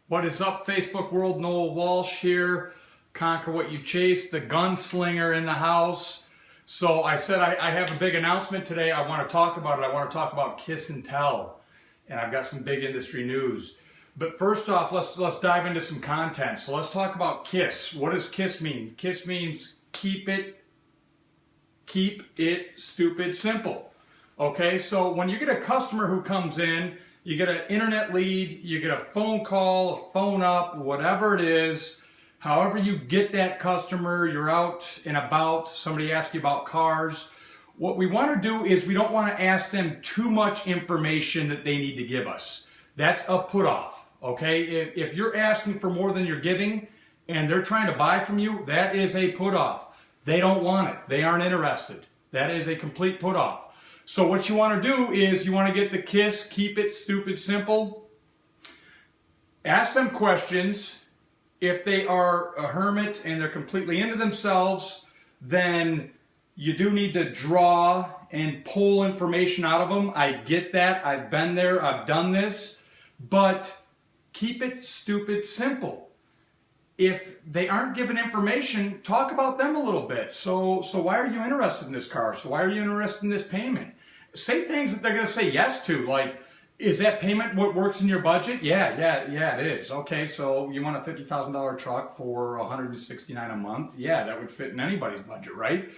What is up, Facebook world? Noah Walsh here. Conquer what you chase, the gunslinger in the house. So I said I have a big announcement today. I want to talk about it. I want to talk about kiss and tell. And I've got some big industry news. But first off, let's dive into some content. So let's talk about kiss. What does kiss mean? Kiss means keep it stupid simple. Okay, so when you get a customer who comes in, you get an internet lead, you get a phone call, a phone up, whatever it is, however you get that customer, you're out and about, somebody asks you about cars. What we want to do is we don't want to ask them too much information that they need to give us. That's a put off, okay? If you're asking for more than you're giving and they're trying to buy from you, that is a put off. They don't want it. They aren't interested. That is a complete put off. So what you want to do is you want to get the kiss, keep it stupid simple. Ask them questions. If they are a hermit and they're completely into themselves, then you do need to draw and pull information out of them. I get that. I've been there. I've done this. But keep it stupid simple. If they aren't given information, talk about them a little bit. So why are you interested in this car? So why are you interested in this payment? Say things that they're going to say yes to, like, is that payment what works in your budget? Yeah, it is. Okay, so you want a $50,000 truck for $169 a month? Yeah, that would fit in anybody's budget, right?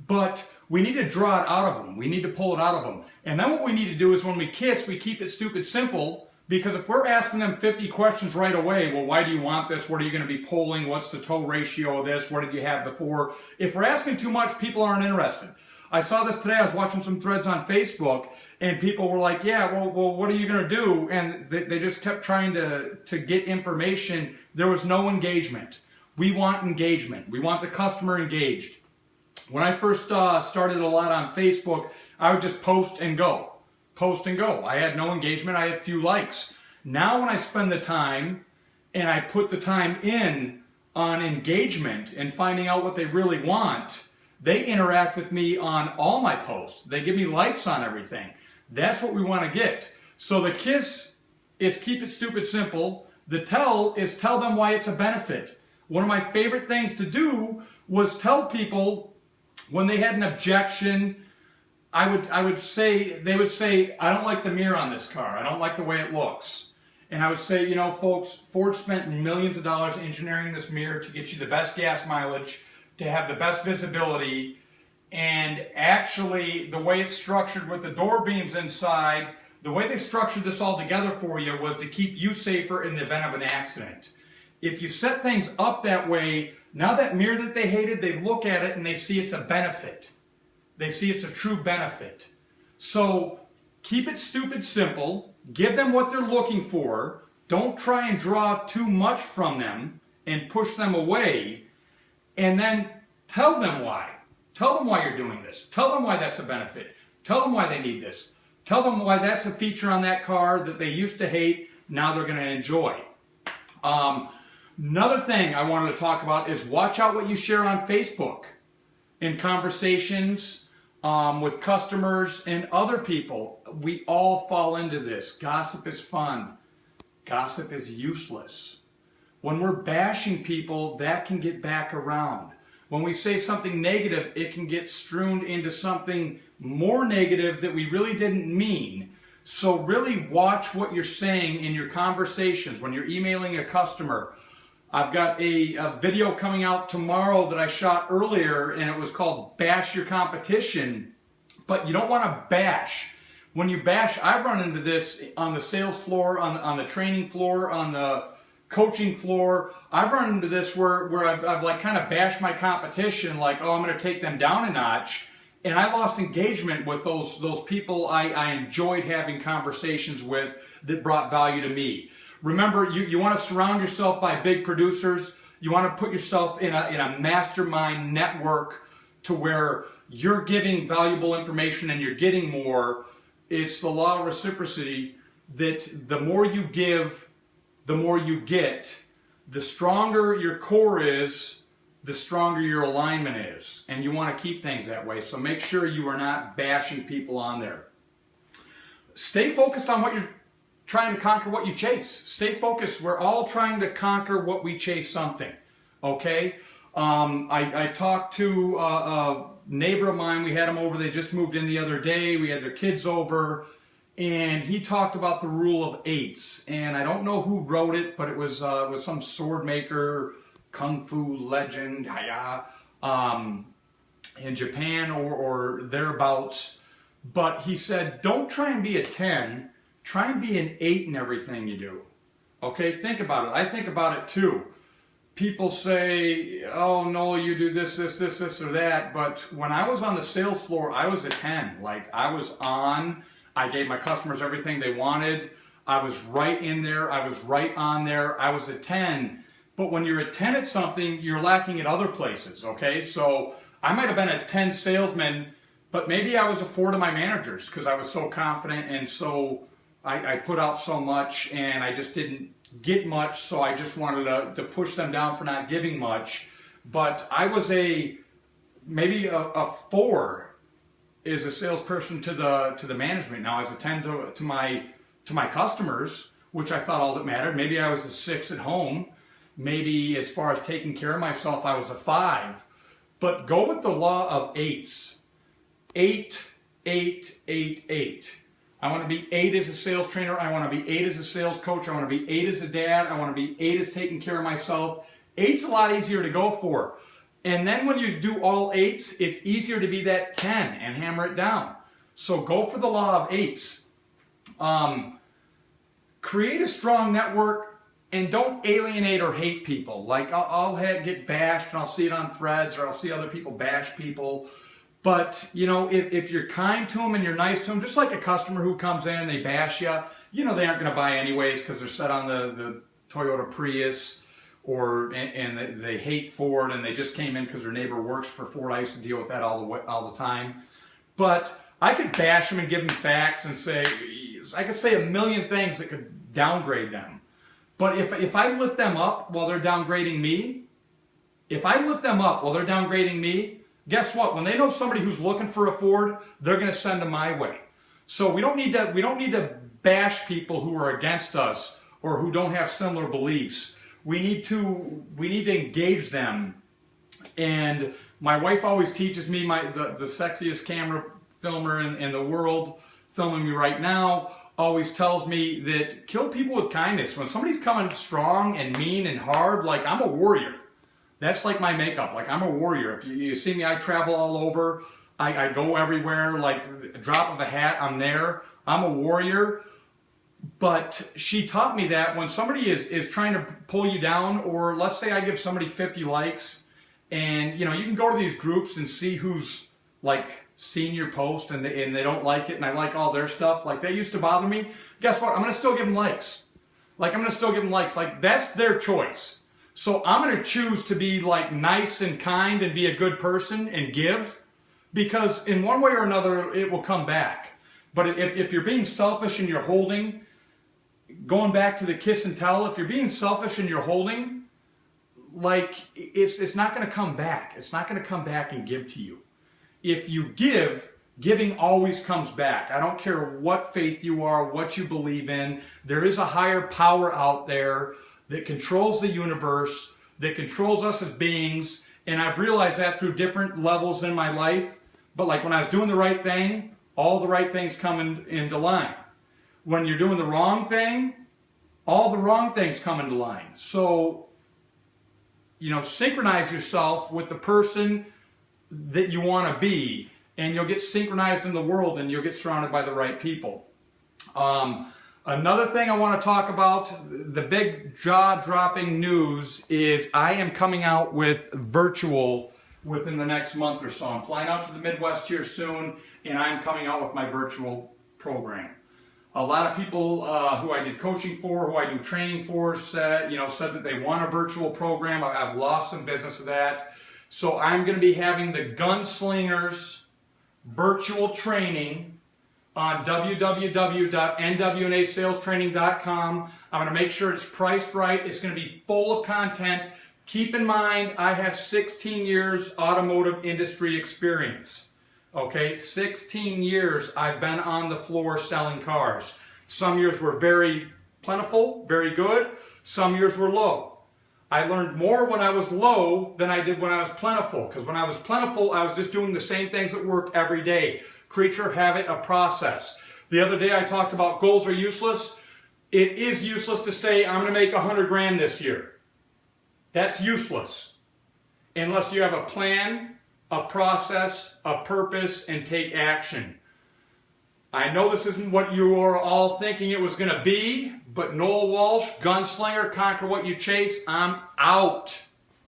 But we need to draw it out of them. We need to pull it out of them. And then what we need to do is when we kiss, we keep it stupid simple, because if we're asking them 50 questions right away, well, why do you want this? What are you going to be pulling? What's the tow ratio of this? What did you have before? If we're asking too much, people aren't interested. I saw this today. I was watching some threads on Facebook, and people were like, yeah, well, what are you going to do? And they just kept trying to get information. There was no engagement. We want engagement. We want the customer engaged. When I first started a lot on Facebook, I would just post and go. Post and go. I had no engagement. I had a few likes. Now when I spend the time and I put the time in on engagement and finding out what they really want, they interact with me on all my posts. They give me likes on everything. That's what we want to get. So the kiss is keep it stupid simple. The tell is tell them why it's a benefit. One of my favorite things to do was tell people when they had an objection. They would say, I don't like the mirror on this car. I don't like the way it looks. And I would say, you know, folks, Ford spent millions of dollars engineering this mirror to get you the best gas mileage, to have the best visibility, and actually the way it's structured with the door beams inside, the way they structured this all together for you was to keep you safer in the event of an accident. If you set things up that way, now that mirror that they hated, they look at it and they see it's a benefit. They see it's a true benefit. So keep it stupid simple. Give them what they're looking for. Don't try and draw too much from them and push them away. And then tell them why. Tell them why you're doing this. Tell them why that's a benefit. Tell them why they need this. Tell them why that's a feature on that car that they used to hate, now they're going to enjoy. Another thing I wanted to talk about is watch out what you share on Facebook in conversations with customers and other people. We all fall into this. Gossip is fun. Gossip is useless. When we're bashing people, that can get back around. When we say something negative, it can get strewn into something more negative that we really didn't mean. So really watch what you're saying in your conversations. When you're emailing a customer, I've got a video coming out tomorrow that I shot earlier, and it was called Bash Your Competition. But you don't want to bash. When you bash, I run into this on the sales floor, on the training floor, on the coaching floor. I've run into this where I've like kind of bashed my competition, like, oh, I'm going to take them down a notch. And I lost engagement with those people I enjoyed having conversations with that brought value to me. Remember, you want to surround yourself by big producers. You want to put yourself in a mastermind network to where you're giving valuable information and you're getting more. It's the law of reciprocity that the more you give, the more you get. The stronger your core is, the stronger your alignment is. And you want to keep things that way. So make sure you are not bashing people on there. Stay focused on what you're trying to conquer what you chase. Stay focused. We're all trying to conquer what we chase something. Okay? I talked to a neighbor of mine. We had them over. They just moved in the other day. We had their kids over. And he talked about the rule of 8s. And I don't know who wrote it, but it was some sword maker, kung fu legend, in Japan or thereabouts. But he said, don't try and be a 10. Try and be an 8 in everything you do. Okay, think about it. I think about it too. People say, oh no, you do this, or that. But when I was on the sales floor, I was a 10. Like, I was on. I gave my customers everything they wanted. I was right in there. I was right on there. I was a 10. But when you're a 10 at something, you're lacking at other places, okay? So I might have been a 10 salesman, but maybe I was a 4 to my managers because I was so confident and so I put out so much and I just didn't get much, so I just wanted to push them down for not giving much. But I was maybe a 4 is a salesperson to the management. Now, as a 10 to my customers, which I thought all that mattered. Maybe I was a 6 at home. Maybe as far as taking care of myself, I was a 5. But go with the law of 8s. 8, 8, 8, 8. I want to be 8 as a sales trainer. I want to be 8 as a sales coach. I want to be 8 as a dad. I want to be 8 as taking care of myself. 8's a lot easier to go for. And then when you do all 8s, it's easier to be that 10 and hammer it down. So go for the law of 8s. Create a strong network and don't alienate or hate people. Like I'll get bashed and I'll see it on threads or I'll see other people bash people. But, you know, if you're kind to them and you're nice to them, just like a customer who comes in and they bash you, you know they aren't going to buy anyways because they're set on the Toyota Prius and they hate Ford and they just came in because their neighbor works for Ford. I used to deal with that all the time. But I could bash them and give them facts and say, I could say a million things that could downgrade them. But if I lift them up while they're downgrading me, guess what? When they know somebody who's looking for a Ford, they're going to send them my way. So we don't need to bash people who are against us or who don't have similar beliefs. We need to engage them. And my wife always teaches me, the sexiest camera filmer in the world, filming me right now, always tells me that kill people with kindness. When somebody's coming strong and mean and hard, like I'm a warrior. That's like my makeup. Like I'm a warrior. If you see me, I travel all over. I go everywhere. Like a drop of a hat, I'm there. I'm a warrior. But she taught me that when somebody is trying to pull you down, or let's say I give somebody 50 likes, and you know you can go to these groups and see who's like seen your post and they don't like it, and I like all their stuff. Like that used to bother me. Guess what? I'm gonna still give them likes. Like that's their choice. So I'm going to choose to be like nice and kind and be a good person and give, because in one way or another it will come back. But if you're being selfish and you're holding, going back to the kiss and tell, if you're being selfish and you're holding, like it's not going to come back. It's not going to come back and give to you. If you give, giving always comes back. I don't care what faith you are, what you believe in. There is a higher power out there that controls the universe, that controls us as beings, and I've realized that through different levels in my life. But like when I was doing the right thing, all the right things come into line. When you're doing the wrong thing, all the wrong things come into line. So, you know, synchronize yourself with the person that you want to be, and you'll get synchronized in the world and you'll get surrounded by the right people. Another thing I want to talk about, the big jaw-dropping news, is I am coming out with virtual within the next month or so. I'm flying out to the Midwest here soon, and I'm coming out with my virtual program. A lot of people who I did coaching for, who I do training for, said that they want a virtual program. I've lost some business of that. So I'm going to be having the Gunslingers virtual training on www.NW&ASalesTraining.com. I'm going to make sure it's priced right. It's going to be full of content. Keep in mind, I have 16 years automotive industry experience. Okay, 16 years I've been on the floor selling cars. Some years were very plentiful, very good. Some years were low. I learned more when I was low than I did when I was plentiful, because when I was plentiful, I was just doing the same things that worked every day. Creature, habit, a process. The other day I talked about goals are useless. It is useless to say I'm going to make 100 grand this year. That's useless unless you have a plan, a process, a purpose, and take action. I know this isn't what you are all thinking it was going to be, but Noel Walsh, Gunslinger, Conquer What You Chase, I'm out.